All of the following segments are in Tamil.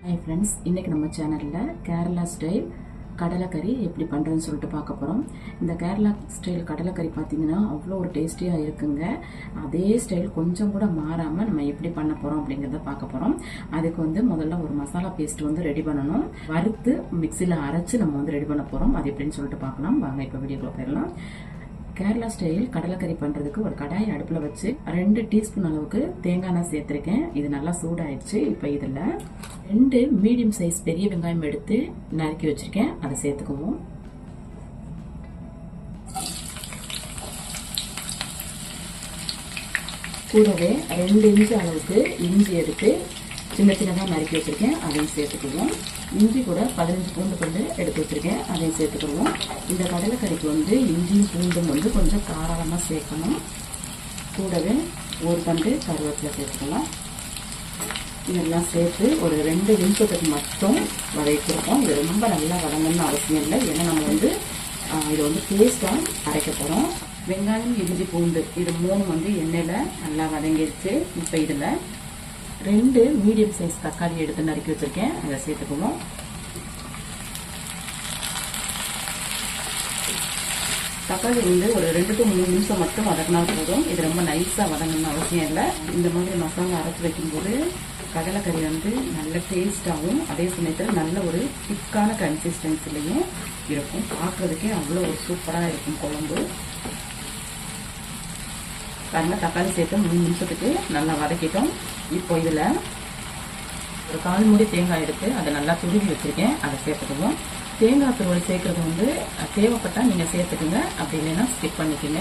ஹாய் ஃப்ரெண்ட்ஸ், இன்றைக்கி நம்ம சேனலில் கேரளா ஸ்டைல் கடலைக்கறி எப்படி பண்ணுறதுன்னு சொல்லிட்டு பார்க்க போகிறோம். இந்த கேரளா ஸ்டைல் கடலைக்கறி பார்த்திங்கன்னா அவ்வளோ ஒரு டேஸ்டியாக இருக்குங்க. அதே ஸ்டைல் கொஞ்சம் கூட மாறாமல் நம்ம எப்படி பண்ண போகிறோம் அப்படிங்கிறத பார்க்க போகிறோம். அதுக்கு முதல்ல ஒரு மசாலா பேஸ்ட் ரெடி பண்ணணும். வறுத்து மிக்சியில் அரைச்சி நம்ம ரெடி பண்ண போகிறோம். அது எப்படின்னு சொல்லிட்டு பார்க்கலாம். வாங்க இப்போ வீடியோக்குள்ள போயிடலாம். கேரளா ஸ்டைல் கடலைக்கறி பண்ணுறதுக்கு ஒரு கடாய் அடுப்பில் வச்சு 2 டீஸ்பூன் அளவுக்கு தேங்காய் எண்ணெய் சேர்த்துருக்கேன். இது நல்லா சூடாயிடுச்சு. இப்போ இதில் 2 மீடியம் சைஸ் பெரிய வெங்காயம் எடுத்து நறுக்கி வச்சுருக்கேன். அதை சேர்த்துக்குவோம். கூடவே 2 இன்ச்சு அளவுக்கு இஞ்சி எடுத்து சின்ன சின்னதாக நறுக்கி வச்சுருக்கேன். அதையும் சேர்த்துக்குவோம். இஞ்சி கூட 15 பூண்டு பல்லு எடுத்து வச்சுருக்கேன். அதையும் சேர்த்துக்குவோம். இந்த கடலைக்கறிக்கு இஞ்சியும் பூண்டும் கொஞ்சம் காரமாக சேர்க்கணும். கூடவே ஒரு பண்டு கருவேப்பிலை சேர்த்துக்கலாம். இதெல்லாம் சேர்த்து ஒரு 2 நிமிஷத்துக்கு மட்டும் வதக்கிருக்கோம். இது ரொம்ப நல்லா வதங்கணும்னு அவசியம் இல்லை. ஏன்னா நம்ம இதை பேஸ்ட்டாக அரைக்க போகிறோம். வெங்காயம், இஞ்சி, பூண்டு இது 3 எண்ணெயில் நல்லா வதங்கிடுச்சு. இப்போ இதில் 2 மீடியம் சைஸ் தக்காளி எடுத்து நறுக்கி வச்சிருக்கேன். அதை சேர்த்துக்குவோம். தக்காளி ஒரு 2 to 3 நிமிஷம் மட்டும் வதக்கினா போதும். இது ரொம்ப நைஸாக வதங்கணும்னு அவசியம் இல்லை. இந்த மாதிரி மசாலா அரைச்சி வைக்கும்போது கடலைக்கறி நல்ல டேஸ்டாகவும் அதே சமயத்தில் நல்ல ஒரு திக்கான கன்சிஸ்டன்சிலையும் இருக்கும். பார்க்கறதுக்கே அவ்வளோ ஒரு சூப்பராக இருக்கும் குழம்பு. பாருங்கள், தக்காளி சேர்த்து 3 நிமிஷத்துக்கு நல்லா வதக்கிட்டோம். இப்போ இதில் ஒரு 1/4 மூடி தேங்காய் எடுத்து அதை நல்லா துருவி வச்சுருக்கேன். அதை சேர்த்துக்குவோம். தேங்காய் துருவல் சேர்க்குறது தேவைப்பட்டால் நீங்கள் சேர்த்துக்குங்க, அப்படி இல்லைன்னா ஸ்கிப் பண்ணிக்கோங்க.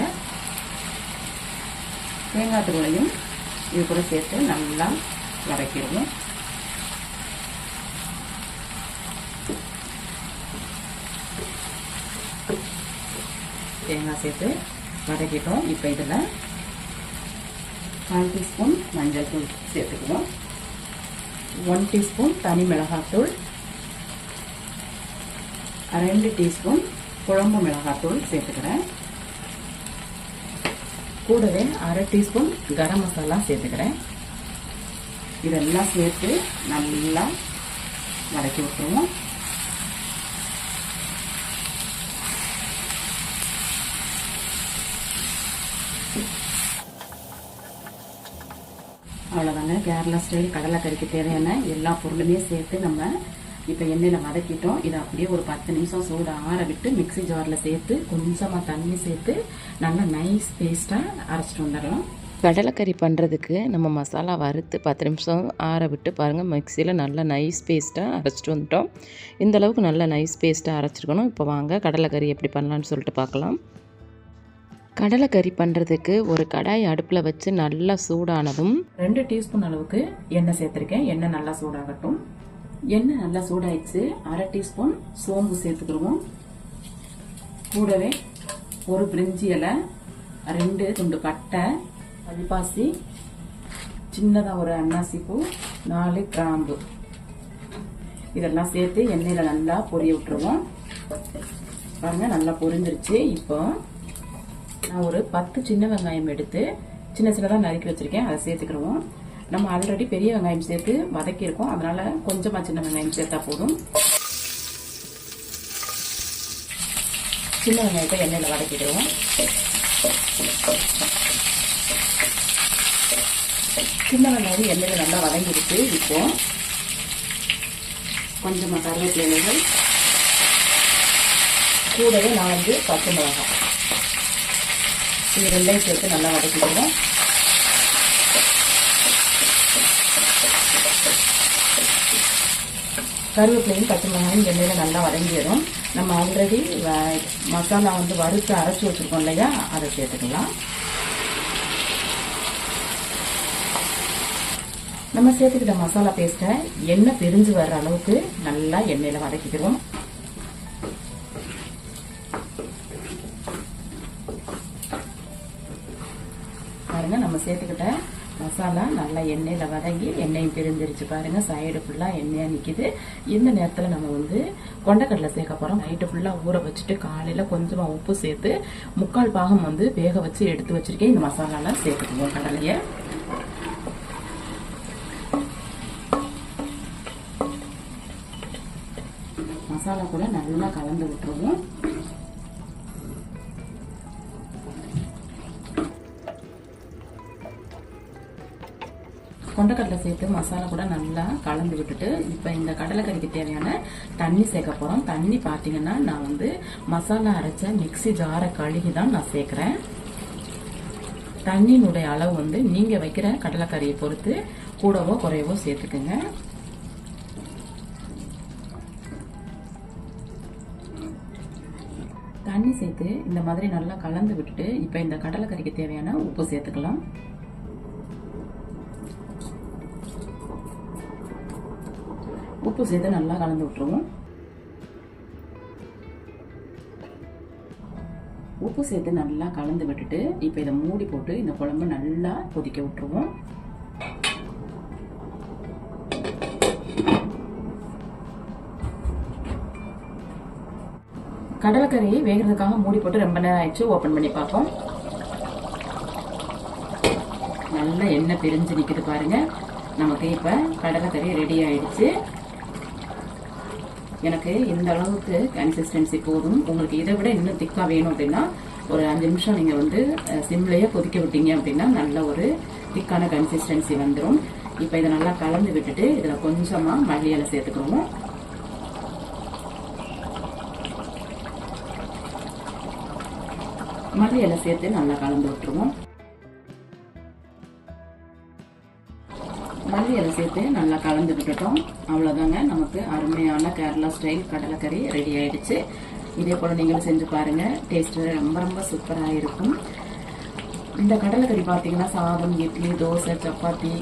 தேங்காய் துருவலையும் இது கூட சேர்த்து நல்லா வதக்கிடுவோம். தேங்காய் சேர்த்து வதக்கிட்டோம். இப்போ இதில் 1 டீஸ்பூன் மஞ்சள் தூள் சேர்த்துக்குவோம். 1 டீஸ்பூன் தனி மிளகாத்தூள், 2 டீஸ்பூன் குழம்பு மிளகாத்தூள் சேர்த்துக்கிறேன். கூடவே 1/2 டீஸ்பூன் கரம் மசாலா சேர்த்துக்கிறேன். இதெல்லாம் சேர்த்து நல்லா வதக்கி விட்டுருவோம். அவ்வளோதாங்க, கேரளா ஸ்டைல் கடலைக்கறிக்கு தேவையான எல்லா பொருளுமே சேர்த்து நம்ம இப்போ எண்ணெயில் வதக்கிட்டோம். இதை அப்படியே ஒரு 10 நிமிஷம் சூட ஆற விட்டு மிக்சி ஜாரில் சேர்த்து கொஞ்சமாக தண்ணி சேர்த்து நல்லா நைஸ் பேஸ்ட்டாக அரைச்சிட்டு வந்துடலாம். கடலைக்கறி பண்ணுறதுக்கு நம்ம மசாலா வறுத்து 10 நிமிஷம் ஆற விட்டு பாருங்கள், மிக்சியில் நல்லா நைஸ் பேஸ்ட்டாக அரைச்சிட்டு வந்துட்டோம். இந்தளவுக்கு நல்லா நைஸ் பேஸ்ட்டாக அரைச்சிருக்கணும். இப்போ வாங்க கடலைக்கறி எப்படி பண்ணலான்னு சொல்லிட்டு பார்க்கலாம். கடலைக்கறி பண்ணுறதுக்கு ஒரு கடாய் அடுப்பில் வச்சு நல்லா சூடானதும் 2 டீஸ்பூன் அளவுக்கு எண்ணெய் சேர்த்துருக்கேன். எண்ணெய் நல்லா சூடாகட்டும். எண்ணெய் நல்லா சூடாயிடுச்சு. 1/2 டீஸ்பூன் சோம்பு சேர்த்துக்கிடுவோம். கூடவே ஒரு பிரிஞ்சி இலை, 2 துண்டு பட்டை, கல்பாசி, சின்னதாக ஒரு அன்னாசி பூ, 4 கிராம்பு இதெல்லாம் சேர்த்து எண்ணெயில் நல்லா பொரிய விட்டுருவோம். பாருங்க, நல்லா பொரிஞ்சிருச்சு. இப்போ நான் ஒரு 10 சின்ன வெங்காயம் எடுத்து சின்ன சின்னதாக நறுக்கி வச்சிருக்கேன். அதை சேர்த்துக்கிடுவோம். நம்ம ஆல்ரெடி பெரிய வெங்காயம் சேர்த்து வதக்கியிருக்கோம், அதனால கொஞ்சமாக சின்ன வெங்காயம் சேர்த்தா போதும். சின்ன வெங்காயத்தை எண்ணெயில் வதக்கிடுவோம். சின்ன வெங்காயம் எண்ணெயில் நல்லா வதங்கிடுச்சு. இப்போ கொஞ்சமாக கருவேப்பிலைகள், கூடவே 4 பச்சை மிளகாய் இது 2 சேர்த்து நல்லா வதக்கிடுவோம். கருவேப்பிலையும் பச்சை மிளகாயும் எண்ணெயில் நல்லா வதங்கிடும். நம்ம ஆல்ரெடி மசாலா வறுத்து அரைச்சி வச்சுருக்கோம் இல்லையா, அதை சேர்த்துக்கலாம். நம்ம சேர்த்துக்கிட்ட மசாலா பேஸ்ட்டை எண்ணெய் பிரிஞ்சு வர்ற அளவுக்கு நல்லா எண்ணெயில் வதக்கிடுவோம். பாருங்க, நம்ம சேர்த்துக்கிட்ட மசாலா நல்லா எண்ணெயில் வதங்கி எண்ணெயும் பிரிஞ்சிருச்சு. பாருங்க, சைடு ஃபுல்லாக எண்ணெயாக நிற்கிது. இந்த நேரத்தில் நம்ம கொண்டக்கடலை சேர்க்க போகிறோம். நைட்டு ஃபுல்லாக ஊற வச்சுட்டு காலையில் கொஞ்சமாக உப்பு சேர்த்து 3/4 பாகம் வேக வச்சு எடுத்து வச்சிருக்கேன். இந்த மசாலாலாம் சேர்த்துக்குவோம் கடலையை. மசாலா கூட நல்லா கலந்து விட்டுருவோம். கொண்டக்கடலை சேர்த்து மசாலா கூட நல்லா கலந்து விட்டுட்டு இப்போ இந்த கடலைக்கறிக்கு தேவையான தண்ணி சேர்க்க போகிறோம். தண்ணி பார்த்தீங்கன்னா நான் வந்து மசாலா அரைச்ச மிக்ஸி ஜாரை கழுகி தான் நான் சேர்க்குறேன். தண்ணியினுடைய அளவு வந்து நீங்கள் வைக்கிற கடலைக்கறியை பொறுத்து கூடவோ குறையவோ சேர்த்துக்குங்க. தண்ணி சேர்த்து இந்த மாதிரி நல்லா கலந்து விட்டுட்டு இப்போ இந்த கடலைக்கறிக்கு தேவையான உப்பு சேர்த்துக்கலாம். உப்பு சேர்த்து நல்லா கலந்து விட்டுருவோம். உப்பு சேர்த்து நல்லா கலந்து விட்டுட்டு இப்போ இதை மூடி போட்டு இந்த குழம்பு நல்லா கொதிக்க விட்டுருவோம். கடலைக்கறி வேகிறதுக்காக மூடி போட்டு ரொம்ப நேரம் ஆயிடுச்சு. ஓப்பன் பண்ணி பார்ப்போம். நல்லா எண்ணெய் பிரிஞ்சு நிற்குது பாருங்க. நமக்கு இப்போ கடலைக்கறி ரெடி ஆயிடுச்சு. எனக்கு இந்த அளவுக்கு கன்சிஸ்டன்சி போதும். உங்களுக்கு இதை விட இன்னும் திக்காக வேணும் அப்படின்னா ஒரு 5 நிமிஷம் நீங்கள் வந்து சிம்லேயே கொதிக்க விட்டீங்க அப்படின்னா நல்ல ஒரு திக்கான கன்சிஸ்டன்சி வந்துடும். இப்போ இதை நல்லா கலந்து விட்டுட்டு இதில் கொஞ்சமாக மல்லி இலை சேர்த்துக்குவோம். மல்லி இலை சேர்த்து நல்லா கலந்து விட்டுருவோம். மல்லி இலை சேர்த்து நல்லா கலந்து விட்டுட்டோம். அவ்வளோதாங்க, நமக்கு அருமையான கேரளா ஸ்டைல் கடலைக்கறி ரெடி ஆயிடுச்சு. இதே போல் நீங்களும் செஞ்சு பாருங்கள். டேஸ்ட்டு ரொம்ப ரொம்ப சூப்பராக இருக்கும். இந்த கடலைக்கறி பார்த்தீங்கன்னா சாதம், இட்லி, தோசை, சப்பாத்தி,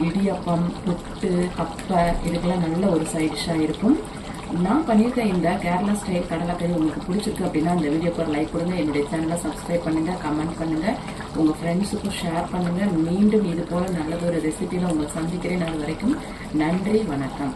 இடியப்பம், புட்டு, கப்பை இதுக்கெல்லாம் நல்ல ஒரு சைட் டிஷ்ஷாக இருக்கும். நான் பண்ணியிருக்க இந்த கேரளா ஸ்டைல் கடலைக்கறி உங்களுக்கு பிடிச்சிருக்கு அப்படின்னா இந்த வீடியோக்கு ஒரு லைக் கொடுங்க. என்னுடைய சேனலை சப்ஸ்கிரைப் பண்ணுங்கள், கமெண்ட் பண்ணுங்கள், உங்கள் ஃப்ரெண்ட்ஸுக்கும் ஷேர் பண்ணுங்கள். மீண்டும் இது போல் நல்லதொரு ரெசிபியில் உங்களை சந்திக்கிறேன். அது வரைக்கும் நன்றி, வணக்கம்.